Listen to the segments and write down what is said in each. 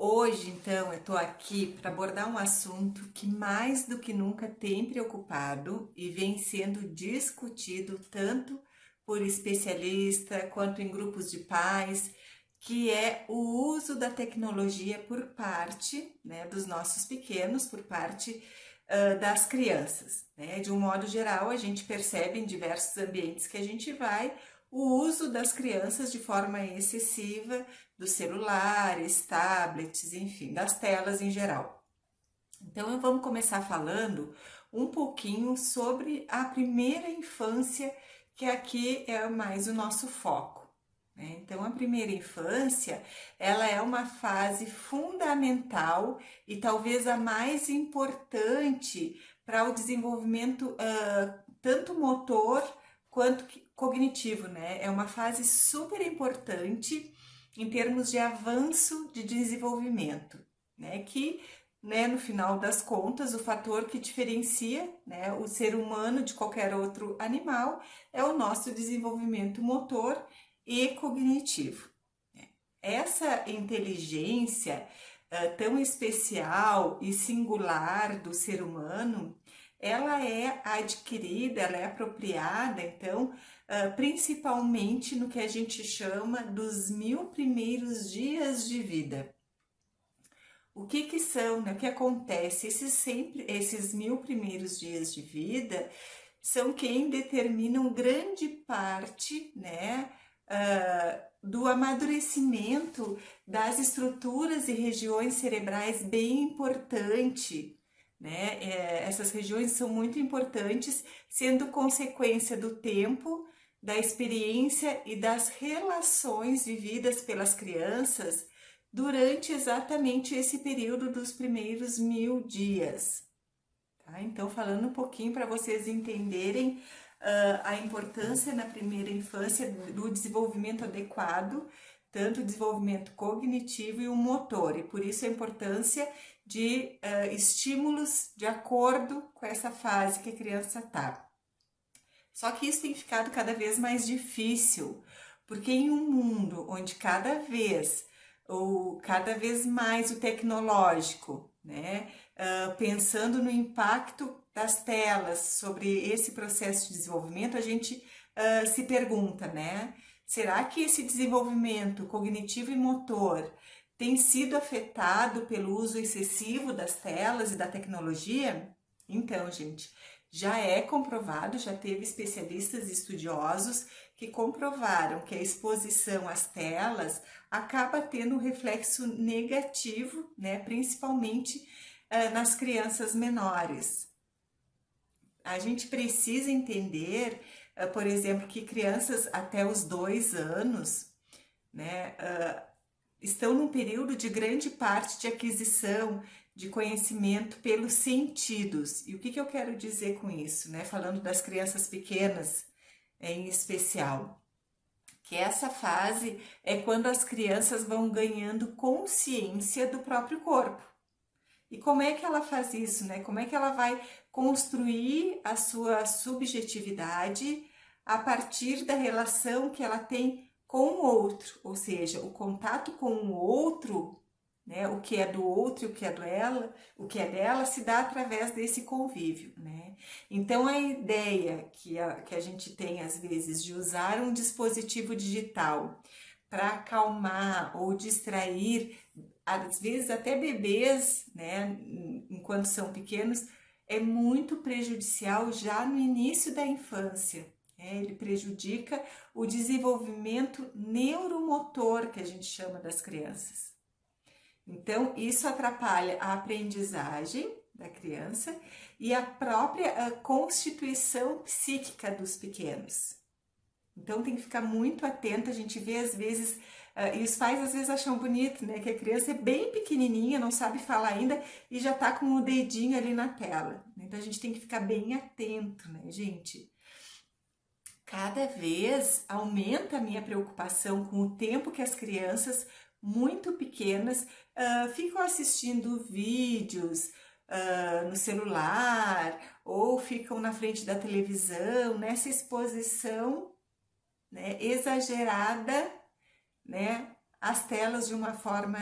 Hoje, então, eu estou aqui para abordar um assunto que mais do que nunca tem preocupado e vem sendo discutido tanto por especialista quanto em grupos de pais, que é o uso da tecnologia por parte, né, dos nossos pequenos, por parte das crianças, né? De um modo geral, a gente percebe em diversos ambientes que a gente vai o uso das crianças de forma excessiva dos celulares, tablets, enfim, das telas em geral. Então, vamos começar falando um pouquinho sobre a primeira infância, que aqui é mais o nosso foco, né? Então, a primeira infância, ela é uma fase fundamental e talvez a mais importante para o desenvolvimento tanto motor quanto cognitivo, né? É uma fase super importante em termos de avanço de desenvolvimento, né? Que, né, no final das contas, o fator que diferencia, né, o ser humano de qualquer outro animal é o nosso desenvolvimento motor e cognitivo. Essa inteligência tão especial e singular do ser humano, ela é adquirida, ela é apropriada, então, principalmente no que a gente chama dos 1000 primeiros dias de vida. O que são, né? O que acontece? Esses 1000 primeiros dias de vida são quem determinam grande parte, né, do amadurecimento das estruturas e regiões cerebrais bem importante, né? Essas regiões são muito importantes, sendo consequência do tempo, da experiência e das relações vividas pelas crianças durante exatamente esse período dos primeiros 1000 dias. Tá? Então, falando um pouquinho para vocês entenderem a importância na primeira infância do desenvolvimento adequado, tanto o desenvolvimento cognitivo e o motor, e por isso a importância de estímulos de acordo com essa fase que a criança está. Só que isso tem ficado cada vez mais difícil, porque em um mundo onde cada vez mais o tecnológico, né, pensando no impacto das telas sobre esse processo de desenvolvimento, a gente se pergunta, né, será que esse desenvolvimento cognitivo e motor tem sido afetado pelo uso excessivo das telas e da tecnologia? Então, gente, já é comprovado, já teve especialistas e estudiosos que comprovaram que a exposição às telas acaba tendo um reflexo negativo, né, principalmente nas crianças menores. A gente precisa entender, por exemplo, que crianças até os 2 anos, né, estão num período de grande parte de aquisição de conhecimento pelos sentidos. E o que eu quero dizer com isso, né? Falando das crianças pequenas em especial, que essa fase é quando as crianças vão ganhando consciência do próprio corpo. E como é que ela faz isso, né? Como é que ela vai construir a sua subjetividade a partir da relação que ela tem com o outro, ou seja, o contato com o outro, né? O que é do outro e o que é dela se dá através desse convívio, né? Então a ideia que a gente tem às vezes de usar um dispositivo digital para acalmar ou distrair, às vezes até bebês, né, enquanto são pequenos, é muito prejudicial já no início da infância. Ele prejudica o desenvolvimento neuromotor, que a gente chama das crianças. Então, isso atrapalha a aprendizagem da criança e a própria constituição psíquica dos pequenos. Então, tem que ficar muito atento. A gente vê às vezes, e os pais às vezes acham bonito, né? Que a criança é bem pequenininha, não sabe falar ainda e já tá com o dedinho ali na tela. Então, a gente tem que ficar bem atento, né, gente? Cada vez aumenta a minha preocupação com o tempo que as crianças muito pequenas ficam assistindo vídeos no celular ou ficam na frente da televisão, nessa exposição, né, exagerada, né, as telas de uma forma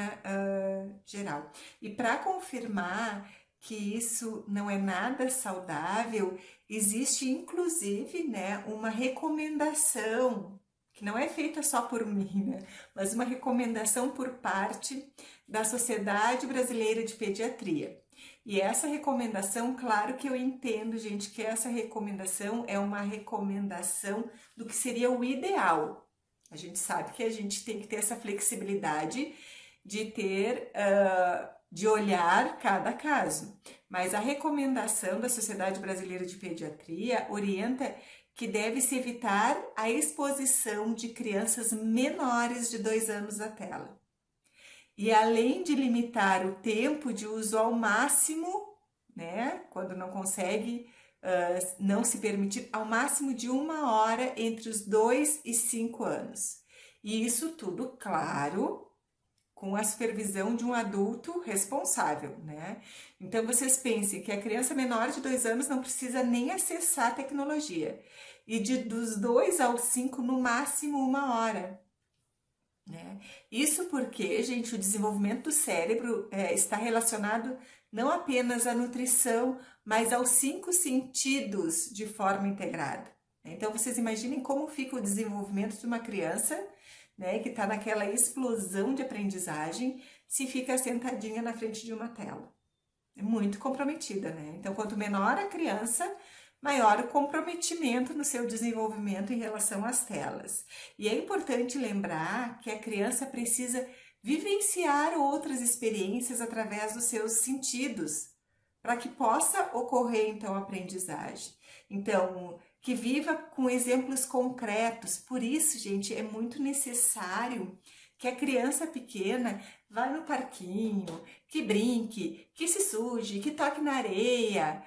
geral. E para confirmar que isso não é nada saudável, existe inclusive, né, uma recomendação, que não é feita só por mim, né, mas uma recomendação por parte da Sociedade Brasileira de Pediatria. E essa recomendação, claro que eu entendo, gente, que essa recomendação é uma recomendação do que seria o ideal. A gente sabe que a gente tem que ter essa flexibilidade de ter, de olhar cada caso. Mas a recomendação da Sociedade Brasileira de Pediatria orienta que deve-se evitar a exposição de crianças menores de 2 anos à tela. E além de limitar o tempo de uso ao máximo, né, quando não consegue, não se permitir, ao máximo de 1 hora entre os 2 e 5 anos. E isso tudo, claro, com a supervisão de um adulto responsável, né? Então, vocês pensem que a criança menor de 2 anos não precisa nem acessar a tecnologia. E dos 2 aos 5, no máximo 1 hora. Né? Isso porque, gente, o desenvolvimento do cérebro está relacionado não apenas à nutrição, mas aos 5 sentidos de forma integrada. Então, vocês imaginem como fica o desenvolvimento de uma criança, né, que está naquela explosão de aprendizagem, se fica sentadinha na frente de uma tela. É muito comprometida, né? Então, quanto menor a criança, maior o comprometimento no seu desenvolvimento em relação às telas. E é importante lembrar que a criança precisa vivenciar outras experiências através dos seus sentidos, para que possa ocorrer, então, a aprendizagem. Então, que viva com exemplos concretos. Por isso, gente, é muito necessário que a criança pequena vá no parquinho, que brinque, que se suje, que toque na areia,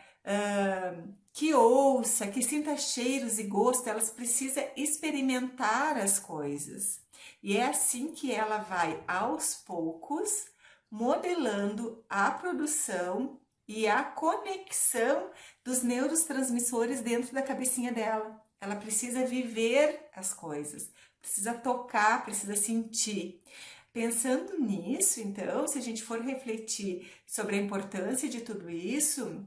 que ouça, que sinta cheiros e gosto. Elas precisam experimentar as coisas. E é assim que ela vai, aos poucos, modelando a produção e a conexão dos neurotransmissores dentro da cabecinha dela. Ela precisa viver as coisas, precisa tocar, precisa sentir. Pensando nisso, então, se a gente for refletir sobre a importância de tudo isso,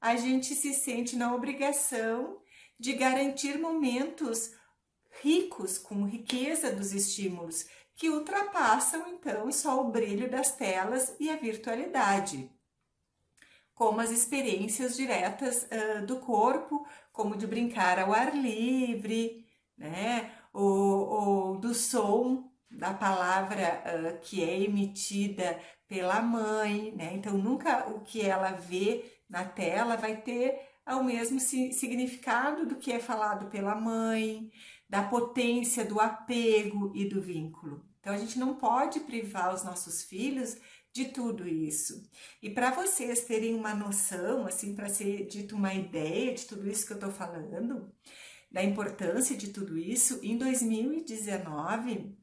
a gente se sente na obrigação de garantir momentos ricos, com riqueza dos estímulos, que ultrapassam, então, só o brilho das telas e a virtualidade, como as experiências diretas do corpo, como de brincar ao ar livre, né? Ou do som da palavra que é emitida pela mãe, né? Então, nunca o que ela vê na tela vai ter o mesmo significado do que é falado pela mãe, da potência do apego e do vínculo. Então, a gente não pode privar os nossos filhos de tudo isso. E para vocês terem uma noção, assim, para ser dito uma ideia de tudo isso que eu estou falando, da importância de tudo isso, em 2019,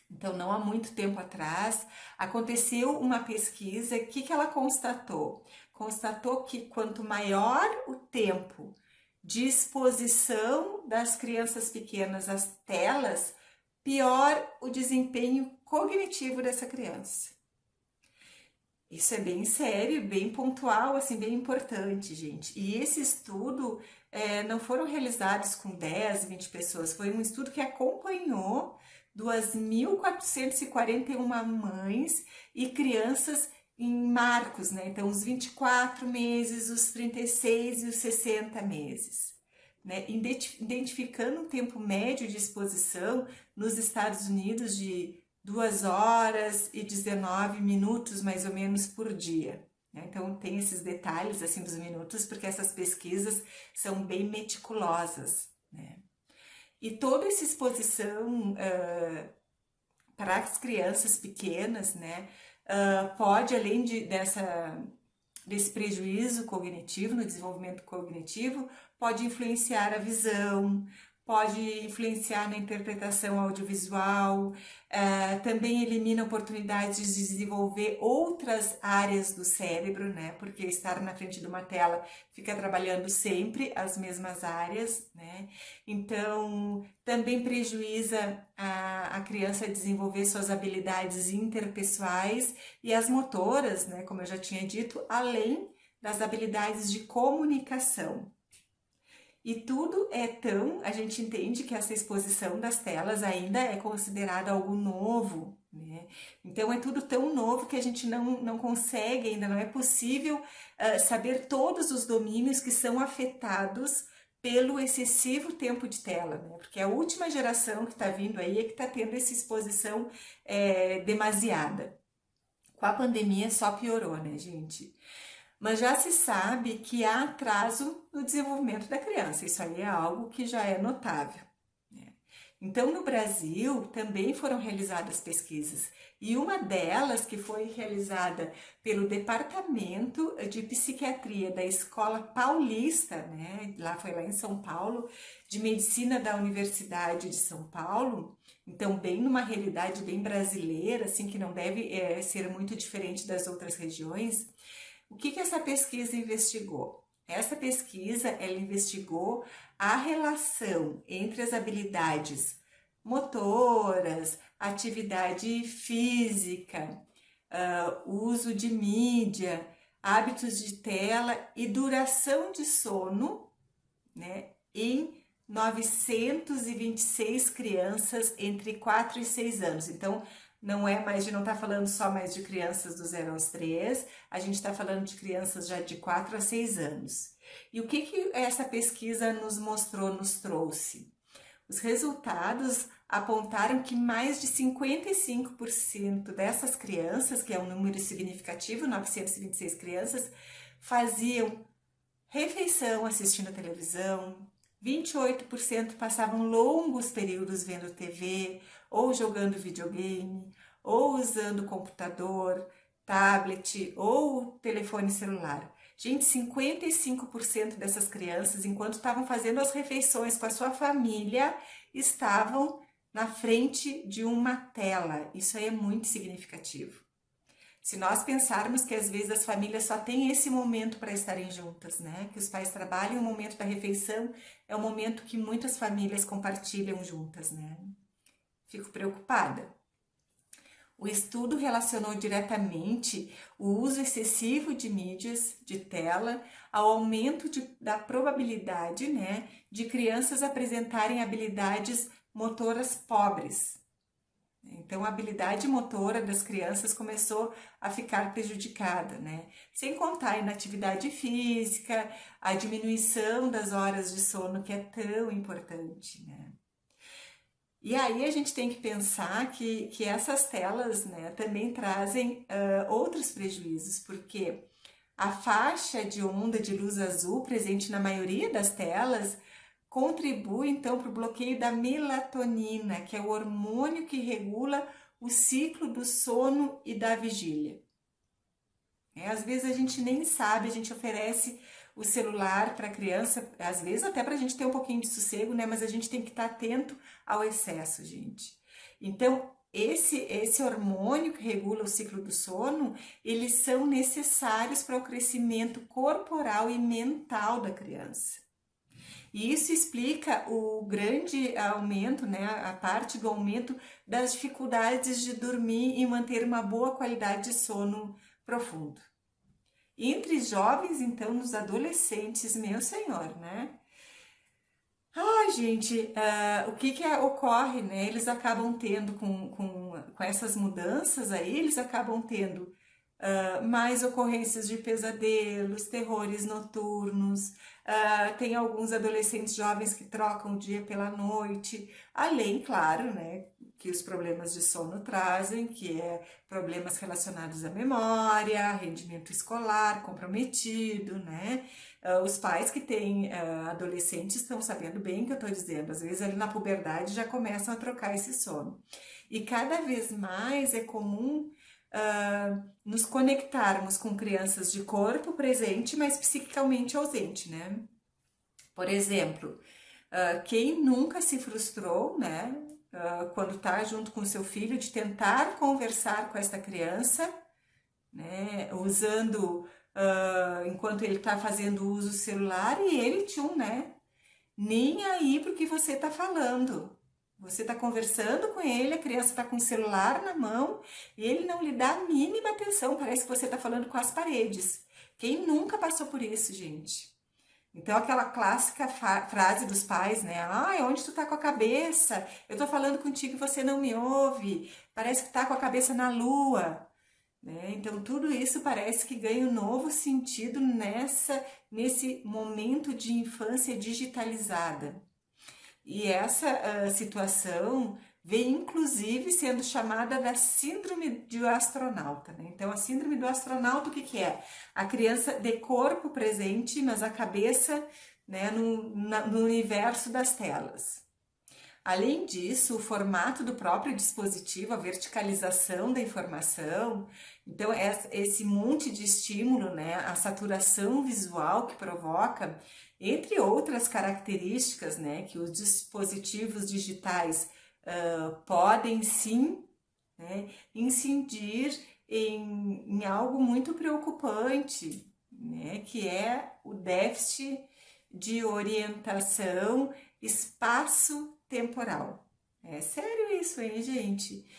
então não há muito tempo atrás, aconteceu uma pesquisa. O que ela constatou? Constatou que quanto maior o tempo de exposição das crianças pequenas às telas, pior o desempenho cognitivo dessa criança. Isso é bem sério, bem pontual, assim, bem importante, gente. E esse estudo não foram realizados com 10, 20 pessoas, foi um estudo que acompanhou 2.441 mães e crianças em marcos, né? Então, os 24 meses, os 36 e os 60 meses. Né? Identificando um tempo médio de exposição nos Estados Unidos de 2 horas e 19 minutos, mais ou menos, por dia. Né? Então, tem esses detalhes, assim, dos minutos, porque essas pesquisas são bem meticulosas, né? E toda essa exposição para as crianças pequenas, né, pode, além desse prejuízo cognitivo, no desenvolvimento cognitivo, pode influenciar a visão, pode influenciar na interpretação audiovisual, também elimina oportunidades de desenvolver outras áreas do cérebro, né? Porque estar na frente de uma tela fica trabalhando sempre as mesmas áreas, né? Então, também prejuíza a criança a desenvolver suas habilidades interpessoais e as motoras, né? Como eu já tinha dito, além das habilidades de comunicação. E tudo é tão, a gente entende que essa exposição das telas ainda é considerada algo novo, né? Então é tudo tão novo que a gente não consegue, ainda não é possível saber todos os domínios que são afetados pelo excessivo tempo de tela, né? Porque a última geração que está vindo aí é que está tendo essa exposição demasiada. Com a pandemia só piorou, né, gente? Mas já se sabe que há atraso no desenvolvimento da criança, isso aí é algo que já é notável, né? Então, no Brasil, também foram realizadas pesquisas, e uma delas, que foi realizada pelo Departamento de Psiquiatria da Escola Paulista, né? Foi lá em São Paulo, de Medicina da Universidade de São Paulo, então bem numa realidade bem brasileira, assim, que não deve ser muito diferente das outras regiões. O que essa pesquisa investigou? Essa pesquisa, ela investigou a relação entre as habilidades motoras, atividade física, uso de mídia, hábitos de tela e duração de sono, né, em 926 crianças entre 4 e 6 anos. Então, não está falando só mais de crianças do 0 aos 3, a gente está falando de crianças já de 4 a 6 anos. E o que essa pesquisa nos mostrou, nos trouxe? Os resultados apontaram que mais de 55% dessas crianças, que é um número significativo, 926 crianças, faziam refeição assistindo televisão, 28% passavam longos períodos vendo TV, ou jogando videogame, ou usando computador, tablet ou telefone celular. Gente, 55% dessas crianças, enquanto estavam fazendo as refeições com a sua família, estavam na frente de uma tela. Isso aí é muito significativo. Se nós pensarmos que às vezes as famílias só têm esse momento para estarem juntas, né? Que os pais trabalham, o momento da refeição é o momento que muitas famílias compartilham juntas, né? Fico preocupada. O estudo relacionou diretamente o uso excessivo de mídias, de tela, ao aumento da probabilidade, né, de crianças apresentarem habilidades motoras pobres. Então, a habilidade motora das crianças começou a ficar prejudicada, né? Sem contar a inatividade física, a diminuição das horas de sono, que é tão importante, né? E aí a gente tem que pensar que essas telas, né, também trazem outros prejuízos, porque a faixa de onda de luz azul presente na maioria das telas contribui então para o bloqueio da melatonina, que é o hormônio que regula o ciclo do sono e da vigília. Às vezes a gente nem sabe, a gente oferece o celular para a criança, às vezes até para a gente ter um pouquinho de sossego, né? Mas a gente tem que estar atento ao excesso, gente. Então, esse hormônio que regula o ciclo do sono, eles são necessários para o crescimento corporal e mental da criança. E isso explica o grande aumento, né, a parte do aumento das dificuldades de dormir e manter uma boa qualidade de sono profundo. Entre jovens, então, nos adolescentes, meu senhor, né? Ai, gente, o que ocorre, né? Eles acabam tendo, com essas mudanças aí, eles acabam tendo mais ocorrências de pesadelos, terrores noturnos, tem alguns adolescentes jovens que trocam o dia pela noite, além, claro, né, que os problemas de sono trazem, que é problemas relacionados à memória, rendimento escolar comprometido, né? Os pais que têm adolescentes estão sabendo bem o que eu estou dizendo, às vezes ali na puberdade já começam a trocar esse sono. E cada vez mais é comum nos conectarmos com crianças de corpo presente, mas psiquicamente ausente, né? Por exemplo, Quem nunca se frustrou, né? Quando está junto com o seu filho, de tentar conversar com essa criança, né? Usando, enquanto ele está fazendo uso do celular, e ele, tchum, né? Nem aí pro que você está falando. Você está conversando com ele, a criança está com o celular na mão e ele não lhe dá a mínima atenção. Parece que você está falando com as paredes. Quem nunca passou por isso, gente? Então, aquela clássica frase dos pais, né? Ai, onde tu tá com a cabeça? Eu tô falando contigo e você não me ouve. Parece que tá com a cabeça na lua, né? Então, tudo isso parece que ganha um novo sentido nesse momento de infância digitalizada. E essa situação vem inclusive sendo chamada da síndrome do astronauta, né? Então, a síndrome do astronauta, o que que é? A criança de corpo presente, mas a cabeça, né, no universo das telas. Além disso, o formato do próprio dispositivo, a verticalização da informação, então esse monte de estímulo, né, a saturação visual que provoca, entre outras características, né, que os dispositivos digitais podem sim, né, incidir em algo muito preocupante, né, que é o déficit de orientação espaço-temporal. É sério isso, hein, gente?